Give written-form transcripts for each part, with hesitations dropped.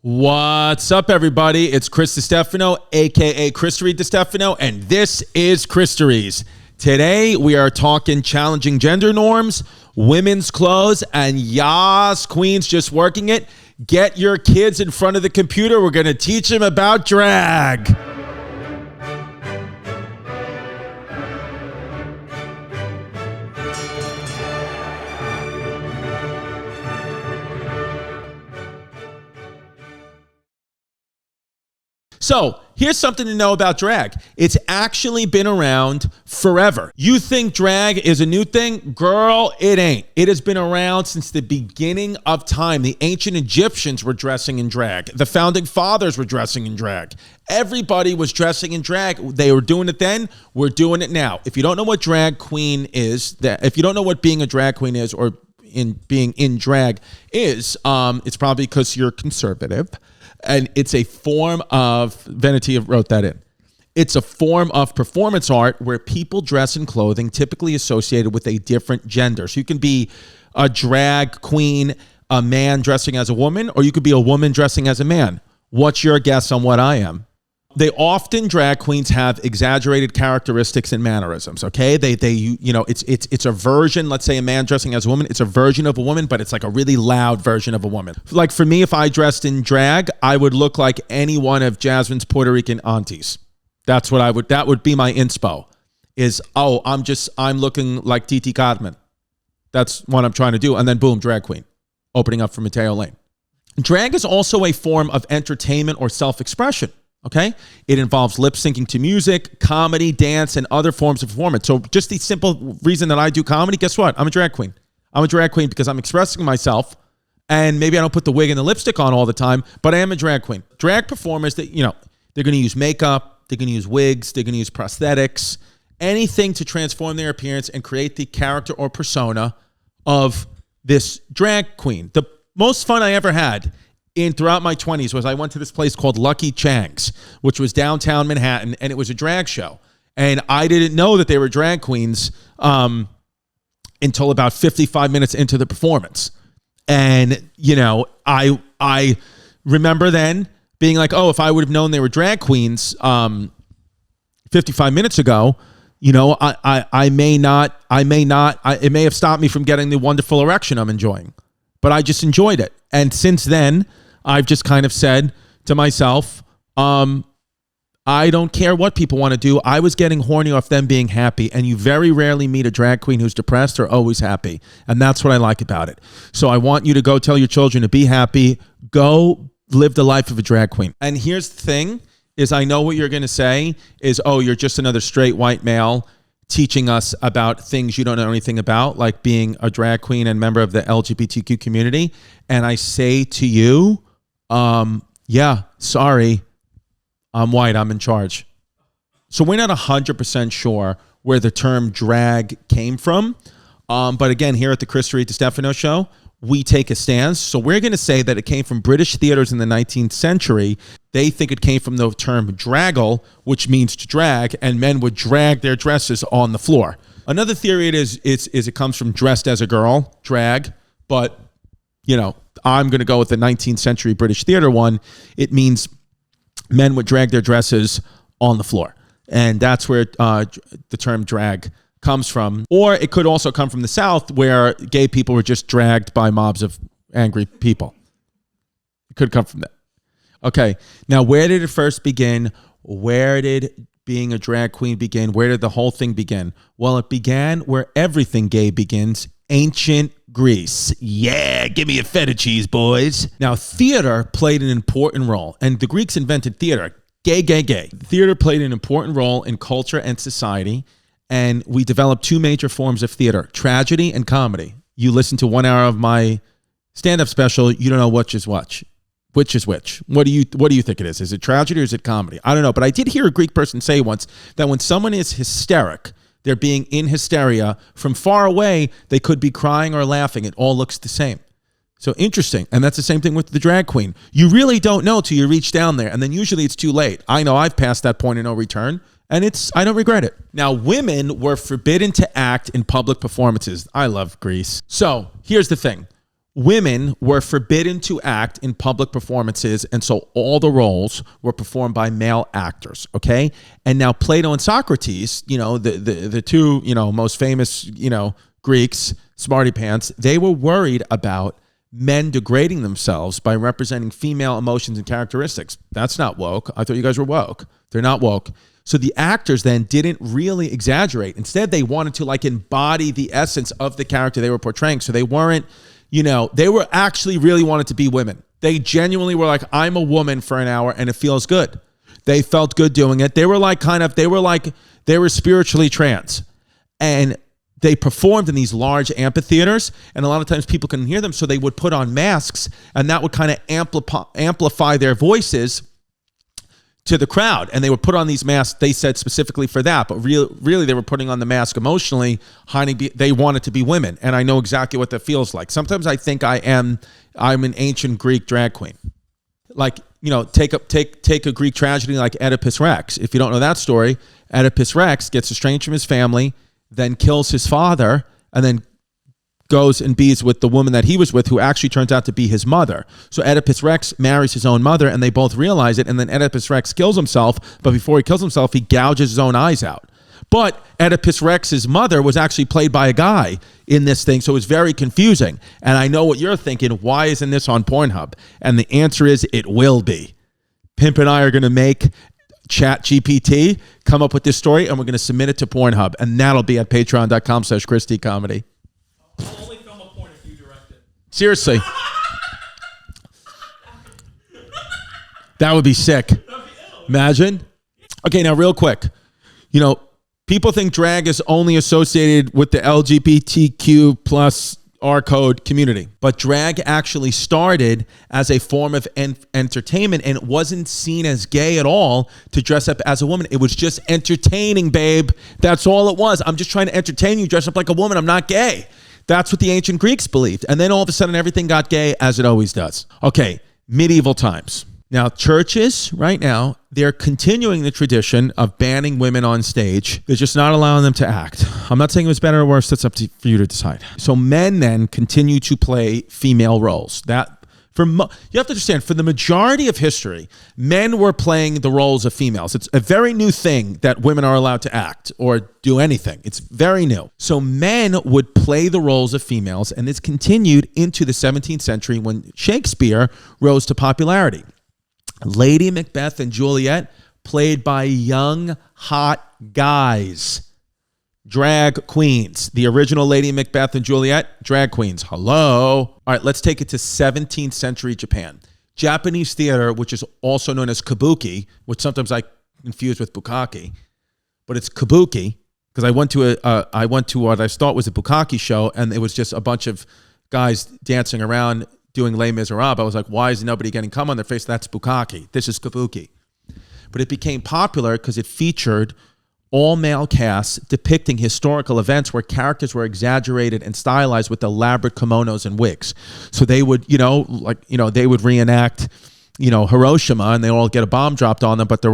What's up, everybody? It's Chris Distefano, aka Christories Distefano, and this is Christories. Today we are talking challenging gender norms, women's clothes, and yas, queens just working it. Get your kids in front of the computer. We're going to teach them about drag. So here's something to know about drag. It's actually been around forever. You think drag is a new thing? Girl, it ain't. It has been around since the beginning of time. The ancient Egyptians were dressing in drag. The founding fathers were dressing in drag. Everybody was dressing in drag. They were doing it then. We're doing it now. If you don't know what drag queen is, if you don't know what being a drag queen is or being in drag is, it's probably because you're conservative. And it's a form of, Vanity wrote that in. It's a form of performance art where people dress in clothing typically associated with a different gender. So you can be a drag queen, a man dressing as a woman, or you could be a woman dressing as a man. What's your guess on what I am? They often, drag queens have exaggerated characteristics and mannerisms, okay? It's a version, let's say a man dressing as a woman, it's a version of a woman, but it's like a really loud version of a woman. Like for me, if I dressed in drag, I would look like any one of Jasmine's Puerto Rican aunties. That would be my inspo, is, I'm looking like Titi Carmen. That's what I'm trying to do. And then boom, drag queen, opening up for Mateo Lane. Drag is also a form of entertainment or self-expression. Okay? It involves lip syncing to music, comedy, dance, and other forms of performance. So just the simple reason that I do comedy, guess what? I'm a drag queen. I'm a drag queen because I'm expressing myself, and maybe I don't put the wig and the lipstick on all the time, but I am a drag queen. Drag performers, they're going to use makeup, they're going to use wigs, they're going to use prosthetics, anything to transform their appearance and create the character or persona of this drag queen. The most fun I ever had throughout my 20s was I went to this place called Lucky Chang's, which was downtown Manhattan, and it was a drag show. And I didn't know that they were drag queens until about 55 minutes into the performance. And, I remember then being like, oh, if I would have known they were drag queens 55 minutes ago, it may have stopped me from getting the wonderful erection I'm enjoying. But I just enjoyed it. And since then, I've just kind of said to myself, I don't care what people want to do. I was getting horny off them being happy. And you very rarely meet a drag queen who's depressed or always happy. And that's what I like about it. So I want you to go tell your children to be happy. Go live the life of a drag queen. And here's the thing, is I know what you're going to say is, oh, you're just another straight white male teaching us about things you don't know anything about, like being a drag queen and member of the LGBTQ community. And I say to you, yeah, sorry, I'm white, I'm in charge. So we're not 100% sure where the term drag came from. But again, here at the Christories Distefano show, we take a stance. So we're going to say that it came from British theaters in the 19th century. They think it came from the term draggle, which means to drag, and men would drag their dresses on the floor. Another theory is it comes from dressed as a girl, drag, but, I'm going to go with the 19th century British theater one. It means men would drag their dresses on the floor. And that's where the term drag comes from. Or it could also come from the South, where gay people were just dragged by mobs of angry people. It could come from that. Okay, now where did it first begin? Where did being a drag queen begin? Where did the whole thing begin? Well, it began where everything gay begins, ancient Greece. Yeah, give me a feta cheese, boys. Now, theater played an important role, and the Greeks invented theater. Gay. Theater played an important role in culture and society, and we developed two major forms of theater, tragedy and comedy. You listen to 1 hour of my stand-up special, you don't know which is which. Which is which? What do you think it is? Is it tragedy or is it comedy? I don't know, but I did hear a Greek person say once that when someone is hysteric, they're being in hysteria. From far away, they could be crying or laughing. It all looks the same. So interesting. And that's the same thing with the drag queen. You really don't know till you reach down there. And then usually it's too late. I know I've passed that point of no return. And I don't regret it. Now, women were forbidden to act in public performances. I love Greece. So here's the thing. women were forbidden to act in public performances, and so all the roles were performed by male actors, okay? And now Plato and Socrates, the two, most famous, Greeks, smarty pants, they were worried about men degrading themselves by representing female emotions and characteristics. That's not woke. I thought you guys were woke. They're not woke. So the actors then didn't really exaggerate. Instead, they wanted to embody the essence of the character they were portraying. So they weren't, they were actually really wanted to be women. They genuinely were like, I'm a woman for an hour and it feels good. They felt good doing it. They were they were spiritually trans. And they performed in these large amphitheaters, and a lot of times people couldn't hear them, so they would put on masks, and that would kind of amplify their voices to the crowd. And they would put on these masks, they said specifically for that, but really they were putting on the mask emotionally, they wanted to be women, and I know exactly what that feels like. Sometimes I think I'm an ancient Greek drag queen. Take a Greek tragedy like Oedipus Rex. If you don't know that story, Oedipus Rex gets estranged from his family, then kills his father, and then goes and bees with the woman that he was with, who actually turns out to be his mother. So Oedipus Rex marries his own mother, and they both realize it, and then Oedipus Rex kills himself, but before he kills himself, he gouges his own eyes out. But Oedipus Rex's mother was actually played by a guy in this thing, so it was very confusing. And I know what you're thinking, why isn't this on Pornhub? And the answer is, it will be. Pimp and I are going to make ChatGPT come up with this story, and we're going to submit it to Pornhub, and that'll be at patreon.com/ChrisDComedy. I'll only film a porn if you direct it. Seriously. That would be sick. Imagine. Okay, now real quick. People think drag is only associated with the LGBTQ plus R code community, but drag actually started as a form of entertainment, and it wasn't seen as gay at all to dress up as a woman. It was just entertaining, babe. That's all it was. I'm just trying to entertain you, dress up like a woman. I'm not gay. That's what the ancient Greeks believed. And then all of a sudden everything got gay, as it always does. Okay, medieval times. Now, churches right now, they're continuing the tradition of banning women on stage. They're just not allowing them to act. I'm not saying it was better or worse. That's up for you to decide. So men then continue to play female roles. You have to understand, for the majority of history, men were playing the roles of females. It's a very new thing that women are allowed to act or do anything. It's very new. So men would play the roles of females, and this continued into the 17th century when Shakespeare rose to popularity. Lady Macbeth and Juliet, played by young, hot guys. Drag queens. The original Lady Macbeth and Juliet, drag queens. Hello. All right, let's take it to 17th century Japan. Japanese theater, which is also known as Kabuki, which sometimes I confuse with Bukkake, but it's Kabuki, because I went to what I thought was a Bukkake show, and it was just a bunch of guys dancing around doing Les Miserables. I was like, why is nobody getting cum on their face? That's Bukkake. This is Kabuki. But it became popular because it featured all-male casts depicting historical events where characters were exaggerated and stylized with elaborate kimonos and wigs. So they would, they would reenact, Hiroshima, and they all get a bomb dropped on them, but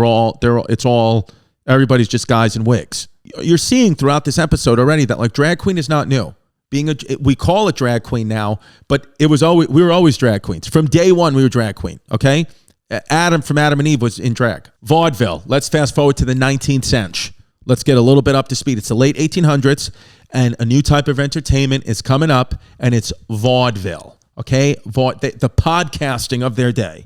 everybody's just guys in wigs. You're seeing throughout this episode already that drag queen is not new. We call it drag queen now, but we were always drag queens. From day one, we were drag queen, okay? Adam from Adam and Eve was in drag. Vaudeville. Let's fast forward to the 19th century. Let's get a little bit up to speed. It's the late 1800s, and a new type of entertainment is coming up, and it's vaudeville, okay? The podcasting of their day.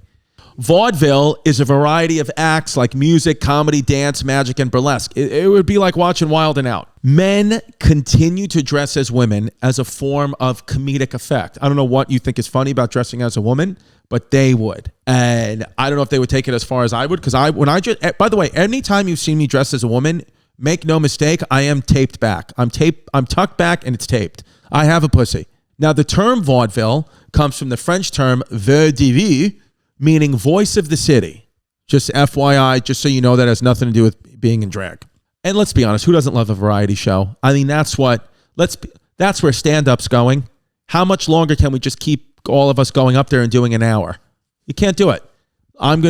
Vaudeville is a variety of acts like music, comedy, dance, magic, and burlesque. It would be like watching Wild 'N Out. Men continue to dress as women as a form of comedic effect. I don't know what you think is funny about dressing as a woman, but they would. And I don't know if they would take it as far as I would, because by the way, anytime you've seen me dressed as a woman, make no mistake, I am taped back. I'm tucked back and it's taped. I have a pussy. Now, the term vaudeville comes from the French term vaudeville, meaning voice of the city. Just FYI, just so you know, that has nothing to do with being in drag. And let's be honest, who doesn't love a variety show? I mean, that's where stand-up's going. How much longer can we just keep all of us going up there and doing an hour? You can't do it. I'm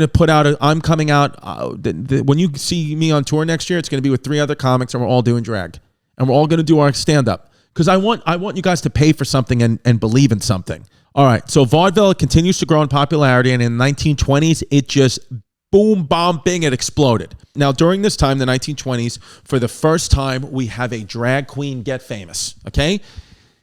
coming out, when you see me on tour next year, it's going to be with 3 other comics, and we're all doing drag. And we're all going to do our stand-up. Because I want you guys to pay for something and believe in something. All right, so vaudeville continues to grow in popularity, and in the 1920s, it just boom, bomb, bing, it exploded. Now, during this time, the 1920s, for the first time, we have a drag queen get famous, okay?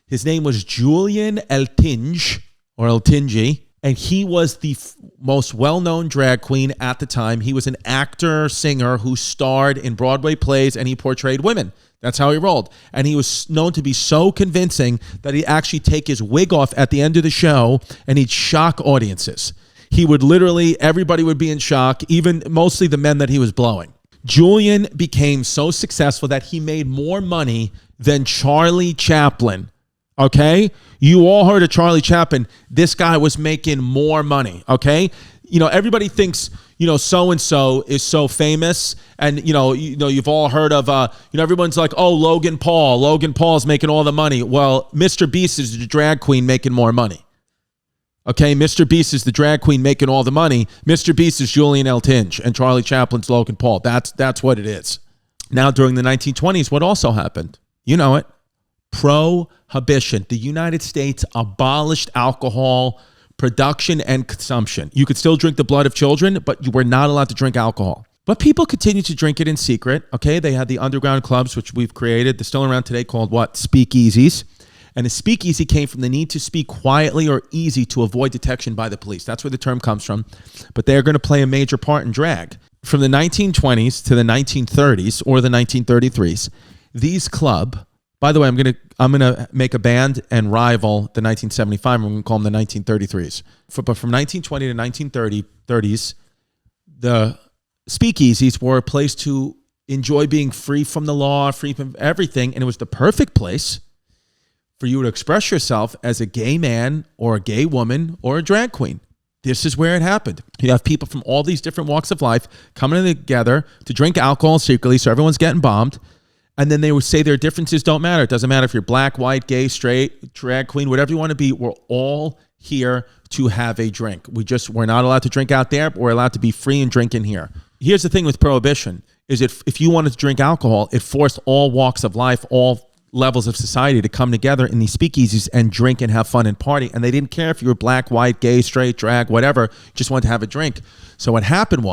His name was Julian Eltinge, or Eltinge, and he was the most well-known drag queen at the time. He was an actor, singer who starred in Broadway plays, and he portrayed women. That's how he rolled. And he was known to be so convincing that he'd actually take his wig off at the end of the show, and he'd shock audiences. He would literally, everybody would be in shock, even mostly the men that he was blowing. Julian became so successful that he made more money than Charlie Chaplin. Okay? You all heard of Charlie Chaplin. This guy was making more money. Okay? You know, everybody thinks, you know, so-and-so is so famous. And, you've all heard of, everyone's like, oh, Logan Paul. Logan Paul's making all the money. Well, Mr. Beast is the drag queen making more money. Okay? Mr. Beast is the drag queen making all the money. Mr. Beast is Julian Eltinge, and Charlie Chaplin's Logan Paul. That's what it is. Now, during the 1920s, what also happened? You know it. Prohibition. The United States abolished alcohol production and consumption. You could still drink the blood of children, but you were not allowed to drink alcohol. But people continued to drink it in secret. Okay, they had the underground clubs, which we've created. They're still around today, called what? Speakeasies. And a speakeasy came from the need to speak quietly or easy to avoid detection by the police. That's where the term comes from. But they're going to play a major part in drag. From the 1920s to the 1930s or the 1933s, these club. By the way, I'm gonna make a band and rival the 1975. I'm gonna call them the 1933s. But from 1920 to 1930s, the speakeasies were a place to enjoy being free from the law, free from everything, and it was the perfect place for you to express yourself as a gay man or a gay woman or a drag queen. This is where it happened. You have people from all these different walks of life coming together to drink alcohol secretly, so everyone's getting bombed. And then they would say their differences don't matter. It doesn't matter if you're black, white, gay, straight, drag queen, whatever you want to be. We're all here to have a drink. We're not allowed to drink out there, but we're allowed to be free and drink in here. Here's the thing with Prohibition, is if you wanted to drink alcohol, it forced all walks of life, all levels of society to come together in these speakeasies and drink and have fun and party. And they didn't care if you were black, white, gay, straight, drag, whatever, just wanted to have a drink. So what happened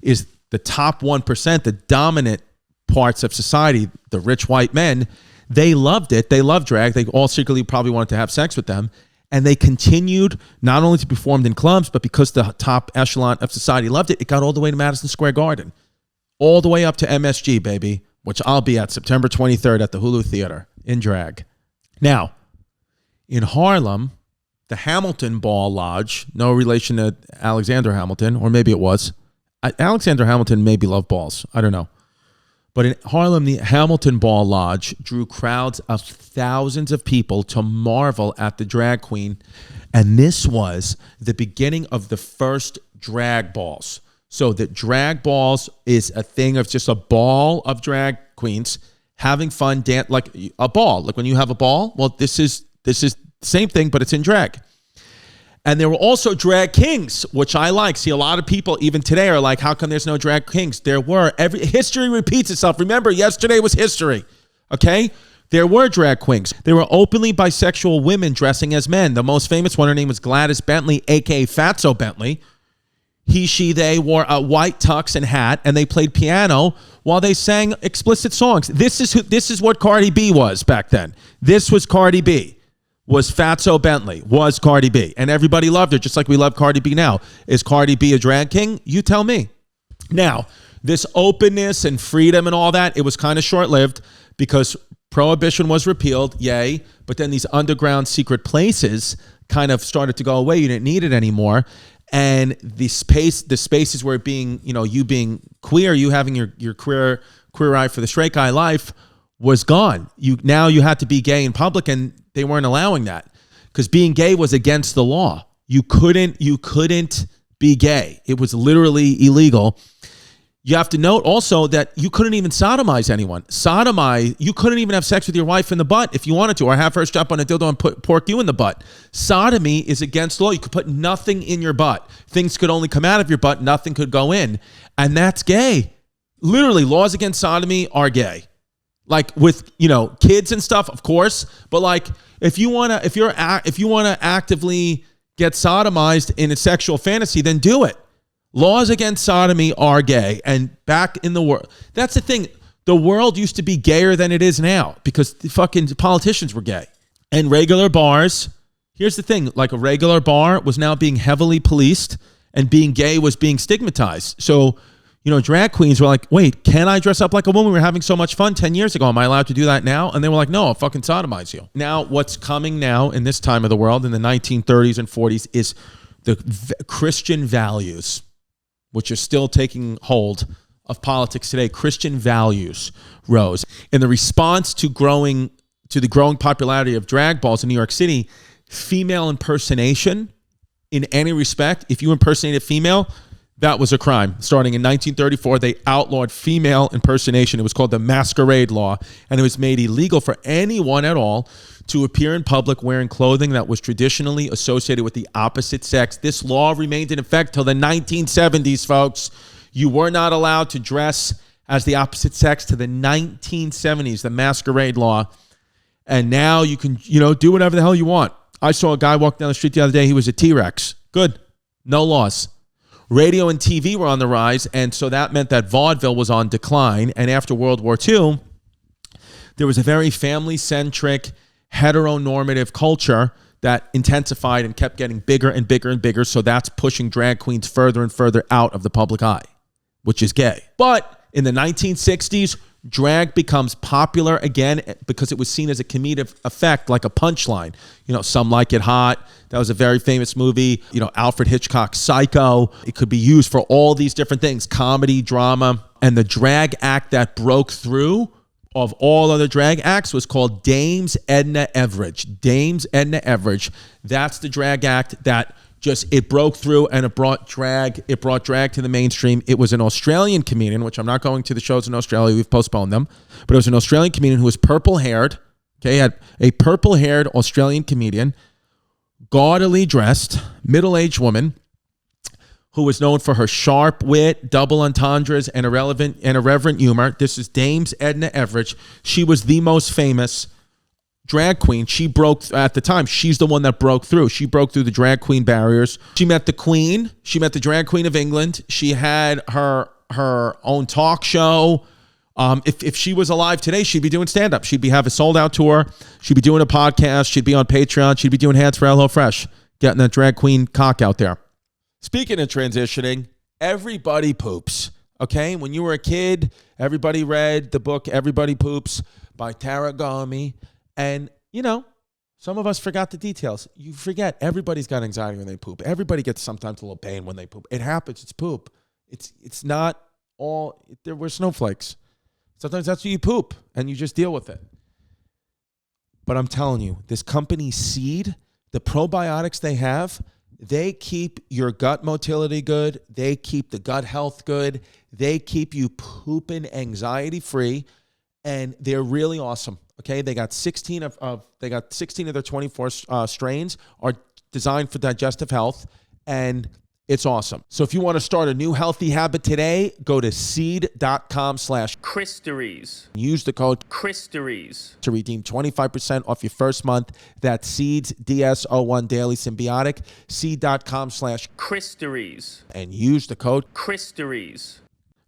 is the top 1%, the dominant parts of society, the rich white men, they loved it. They loved drag. They all secretly probably wanted to have sex with them. And they continued not only to be performed in clubs, but because the top echelon of society loved it, it got all the way to Madison Square Garden. All the way up to MSG, baby, which I'll be at September 23rd at the Hulu Theater in drag. Now, in Harlem, the Hamilton Ball Lodge, no relation to Alexander Hamilton, or maybe it was. Alexander Hamilton maybe loved balls. I don't know. But in Harlem, the Hamilton Ball Lodge drew crowds of thousands of people to marvel at the drag queen. And this was the beginning of the first drag balls. So the drag balls is a thing of just a ball of drag queens having fun, dance like a ball. Like when you have a ball, well, this is the same thing, but it's in drag. And there were also drag kings, which I like. See, a lot of people even today are like, how come there's no drag kings? There were. History repeats itself. Remember, yesterday was history, okay? There were drag queens. There were openly bisexual women dressing as men. The most famous one, her name was Gladys Bentley, a.k.a. Fatso Bentley. He, she, they wore a white tux and hat, and they played piano while they sang explicit songs. This is what Cardi B was back then. This was Cardi B. Was Fatso Bentley, was Cardi B. And everybody loved her, just like we love Cardi B now. Is Cardi B a drag king? You tell me. Now, this openness and freedom and all that, it was kind of short-lived because Prohibition was repealed, yay. But then these underground secret places kind of started to go away. You didn't need it anymore. And the spaces where being, you being queer, you having your queer eye for the straight guy life was gone. Now you had to be gay in public, and they weren't allowing that because being gay was against the law. You couldn't be gay. It was literally illegal. You have to note also that you couldn't even sodomize anyone. You couldn't even have sex with your wife in the butt if you wanted to, or have her strap on a dildo and pork you in the butt. Sodomy is against the law. You could put nothing in your butt. Things could only come out of your butt. Nothing could go in. And that's gay. Literally, laws against sodomy are gay. Like with, kids and stuff, of course. But like, if you want to actively get sodomized in a sexual fantasy, then do it. Laws against sodomy are gay. And back in the world, that's the thing. The world used to be gayer than it is now because the fucking politicians were gay. And regular bars, here's the thing, like a regular bar was now being heavily policed and being gay was being stigmatized. So, drag queens were like, wait, can I dress up like a woman? We were having so much fun 10 years ago. Am I allowed to do that now? And they were like, no, I'll fucking sodomize you. Now, what's coming now in this time of the world in the 1930s and 40s is the Christian values, which are still taking hold of politics today. Christian values rose. In the response to the growing popularity of drag balls in New York City, female impersonation in any respect, if you impersonate a female, that was a crime. Starting in 1934, they outlawed female impersonation. It was called the Masquerade Law, and it was made illegal for anyone at all to appear in public wearing clothing that was traditionally associated with the opposite sex. This law remained in effect till the 1970s, folks. You were not allowed to dress as the opposite sex to the 1970s, the Masquerade Law. And now you can, do whatever the hell you want. I saw a guy walk down the street the other day. He was a T-Rex. Good. No laws. Radio and TV were on the rise, and so that meant that vaudeville was on decline. And after World War II, there was a very family-centric, heteronormative culture that intensified and kept getting bigger and bigger and bigger. So that's pushing drag queens further and further out of the public eye, which is gay. But in the 1960s, drag becomes popular again because it was seen as a comedic effect, like a punchline. Some like it hot. That was a very famous movie. Alfred Hitchcock's Psycho. It could be used for all these different things, comedy, drama. And the drag act that broke through of all other drag acts was called Dames Edna Everage. Dames Edna Everage. That's the drag act that it broke through and it brought drag to the mainstream. It was an Australian comedian, which I'm not going to the shows in Australia. We've postponed them. But it was an Australian comedian who was purple-haired. Okay, had a purple-haired Australian comedian, gaudily dressed, middle-aged woman who was known for her sharp wit, double entendres, and irreverent humor. This is Dames Edna Everage. She was the most famous drag queen. She broke at the time. She's the one that broke through. She broke through the drag queen barriers. She met the queen. She met the drag queen of England. She had her own talk show. If she was alive today, she'd be doing stand-up. She'd have a sold-out tour. She'd be doing a podcast. She'd be on Patreon. She'd be doing Hands for HelloFresh, getting that drag queen cock out there. Speaking of transitioning, everybody poops. Okay? When you were a kid, everybody read the book Everybody Poops by Tara Gomi. And, some of us forgot the details. You forget everybody's got anxiety when they poop. Everybody gets sometimes a little pain when they poop. It happens. It's poop. It's not all, there were snowflakes. Sometimes that's what you poop and you just deal with it. But I'm telling you, this company Seed, the probiotics they have, they keep your gut motility good. They keep the gut health good. They keep you pooping anxiety free. And they're really awesome. Okay, they got 16 of their 24 strains are designed for digestive health, and it's awesome. So if you want to start a new healthy habit today, go to seed.com/Christories. Use the code Christories to redeem 25% off your first month. That's Seeds DS01 Daily Symbiotic. Seed.com/Christories and use the code Christories.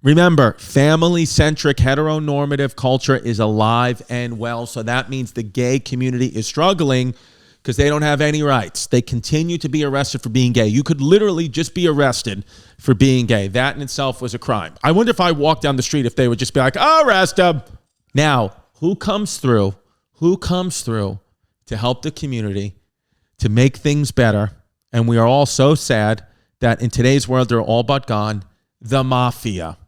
Remember, family-centric, heteronormative culture is alive and well, so that means the gay community is struggling because they don't have any rights. They continue to be arrested for being gay. You could literally just be arrested for being gay. That in itself was a crime. I wonder if I walked down the street if they would just be like, arrest him. Now, who comes through to help the community, to make things better? And we are all so sad that in today's world, they're all but gone. The mafia.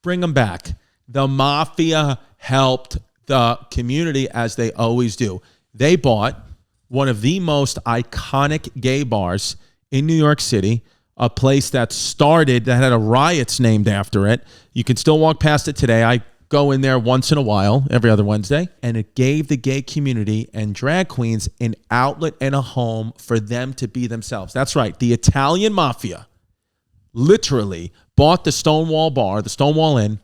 Bring them back. The mafia helped the community as they always do. They bought one of the most iconic gay bars in New York City, a place that had a riots named after it. You can still walk past it today. I go in there once in a while, every other Wednesday, and it gave the gay community and drag queens an outlet and a home for them to be themselves. That's right. The Italian mafia literally bought the Stonewall Bar, the Stonewall Inn,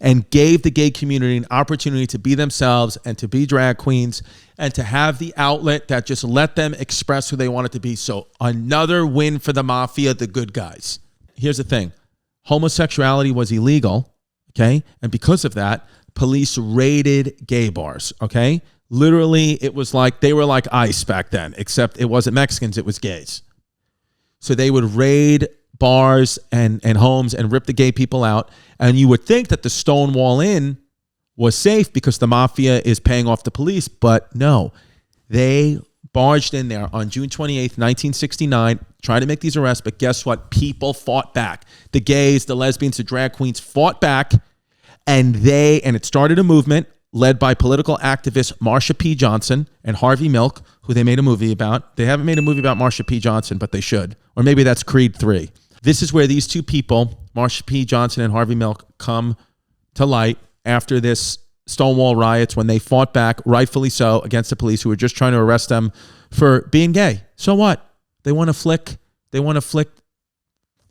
and gave the gay community an opportunity to be themselves and to be drag queens and to have the outlet that just let them express who they wanted to be. So another win for the mafia, the good guys. Here's the thing. Homosexuality was illegal, okay? And because of that, police raided gay bars, okay? Literally, it was like, they were like ICE back then, except it wasn't Mexicans, it was gays. So they would raid bars and homes and rip the gay people out. And you would think that the Stonewall Inn was safe because the mafia is paying off the police, but no. They barged in there on June 28th, 1969, trying to make these arrests, but guess what? People fought back. The gays, the lesbians, the drag queens fought back, and it started a movement led by political activists Marsha P. Johnson and Harvey Milk, who they made a movie about. They haven't made a movie about Marsha P. Johnson, but they should. Or maybe that's Creed 3. This is where these two people, Marsha P. Johnson and Harvey Milk, come to light after this Stonewall riots when they fought back, rightfully so, against the police who were just trying to arrest them for being gay. So what? They want to flick, a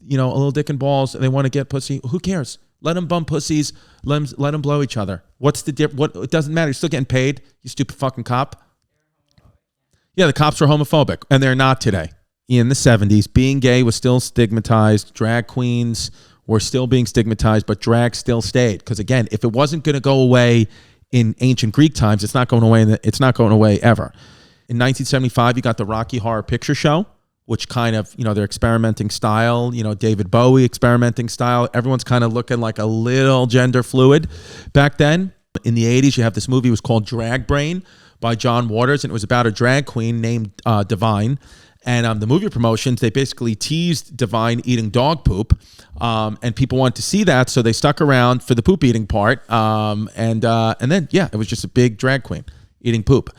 little dick and balls, and they want to get pussy. Who cares? Let them bump pussies. Let them blow each other. What's the difference? It doesn't matter. You're still getting paid, you stupid fucking cop. Yeah, the cops were homophobic, and they're not today. In the 70s, being gay was still stigmatized. Drag queens were still being stigmatized, but drag still stayed. Because again, if it wasn't going to go away in ancient Greek times, it's not going away. It's not going away ever. In 1975, you got the Rocky Horror Picture Show, which kind of, their experimenting style, David Bowie experimenting style. Everyone's kind of looking like a little gender fluid back then. In the 80s, you have this movie, it was called Drag Brain by John Waters, and it was about a drag queen named Divine. And the movie promotions, they basically teased Divine eating dog poop, and people wanted to see that, so they stuck around for the poop eating part. And then, it was just a big drag queen eating poop.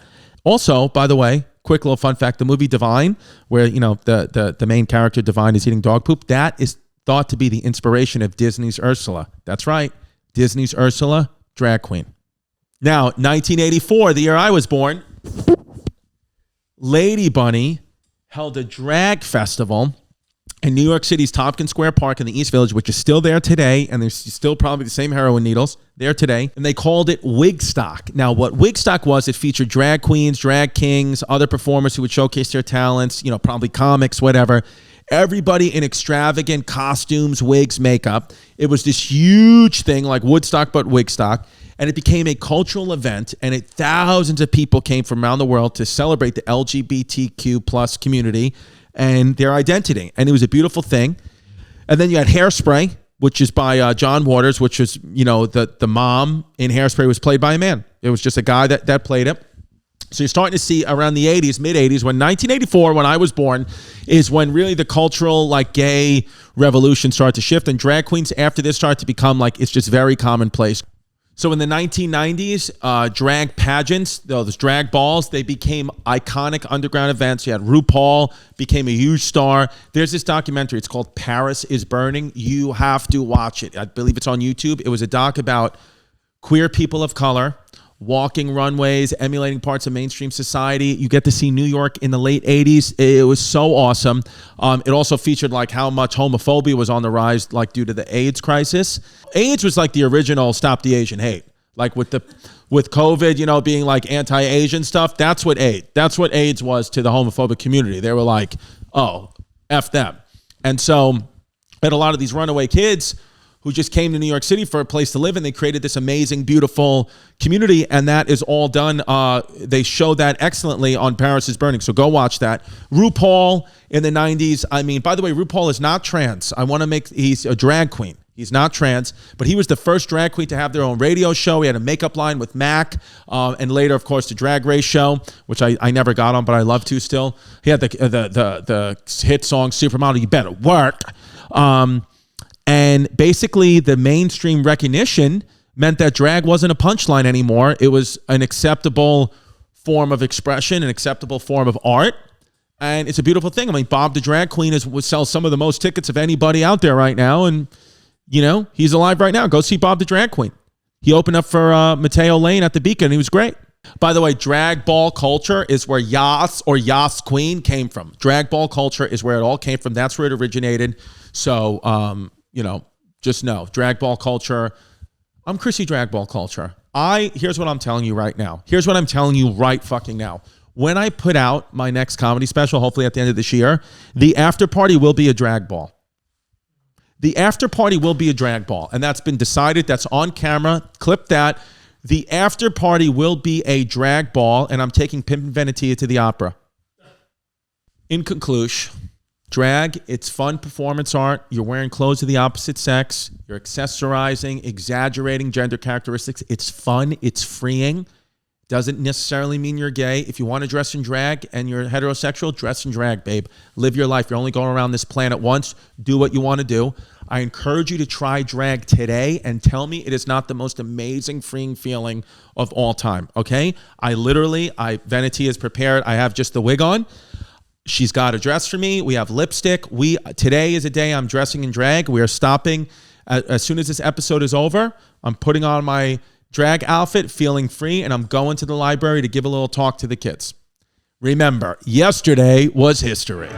Also, by the way, quick little fun fact, the movie Divine, where, the main character Divine is eating dog poop, that is thought to be the inspiration of Disney's Ursula. That's right. Disney's Ursula, drag queen. Now, 1984, the year I was born, Lady Bunny held a drag festival in New York City's Tompkins Square Park in the East Village, which is still there today, and there's still probably the same heroin needles there today, and they called it Wigstock. Now, what Wigstock was, it featured drag queens, drag kings, other performers who would showcase their talents, probably comics, whatever. Everybody in extravagant costumes, wigs, makeup. It was this huge thing like Woodstock, but Wigstock. And it became a cultural event, and thousands of people came from around the world to celebrate the LGBTQ plus community and their identity. And it was a beautiful thing. And then you had Hairspray, which is by John Waters, which is, the mom in Hairspray was played by a man. It was just a guy that played it. So you're starting to see around the 80s, mid-80s, when 1984, when I was born, is when really the cultural, gay revolution started to shift. And drag queens after this started to become, it's just very commonplace. So in the 1990s, drag pageants, those drag balls, they became iconic underground events. You had RuPaul, became a huge star. There's this documentary. It's called Paris is Burning. You have to watch it. I believe it's on YouTube. It was a doc about queer people of color walking runways, emulating parts of mainstream society. You get to see New York in the late 80s. It was so awesome. It also featured how much homophobia was on the rise, due to the AIDS crisis. AIDS was the original Stop the Asian Hate. With COVID, being anti-Asian stuff, that's what AIDS was to the homophobic community. They were oh, F them. And so had a lot of these runaway kids who just came to New York City for a place to live, and they created this amazing, beautiful community, and that is all done. They show that excellently on Paris is Burning, so go watch that. RuPaul in the 90s, by the way, RuPaul is not trans. He's a drag queen. He's not trans, but he was the first drag queen to have their own radio show. He had a makeup line with Mac, and later, of course, the Drag Race show, which I never got on, but I love to still. He had the hit song Supermodel, You Better Work. And basically, the mainstream recognition meant that drag wasn't a punchline anymore. It was an acceptable form of expression, an acceptable form of art. And it's a beautiful thing. Bob the Drag Queen sells some of the most tickets of anybody out there right now. And, he's alive right now. Go see Bob the Drag Queen. He opened up for Mateo Lane at the Beacon. And he was great. By the way, drag ball culture is where Yas or Yas Queen came from. Drag ball culture is where it all came from. That's where it originated. So, just know, drag ball culture, I'm Chrissy Drag Ball Culture. Here's what I'm telling you right now. Here's what I'm telling you right fucking now. When I put out my next comedy special, hopefully at the end of this year, the after party will be a drag ball. The after party will be a drag ball, and that's been decided. That's on camera. Clip that. The after party will be a drag ball, and I'm taking Pimp and Venetia to the opera. In conclusion, drag, it's fun performance art. You're wearing clothes of the opposite sex. You're accessorizing, exaggerating gender characteristics. It's fun. It's freeing. Doesn't necessarily mean you're gay. If you want to dress in drag and you're heterosexual, dress in drag, babe. Live your life. You're only going around this planet once. Do what you want to do. I encourage you to try drag today and tell me it is not the most amazing, freeing feeling of all time, okay? Venetia is prepared. I have just the wig on. She's got a dress for me. We have lipstick. Today is a day I'm dressing in drag. We are stopping. As soon as this episode is over, I'm putting on my drag outfit, feeling free, and I'm going to the library to give a little talk to the kids. Remember, yesterday was history.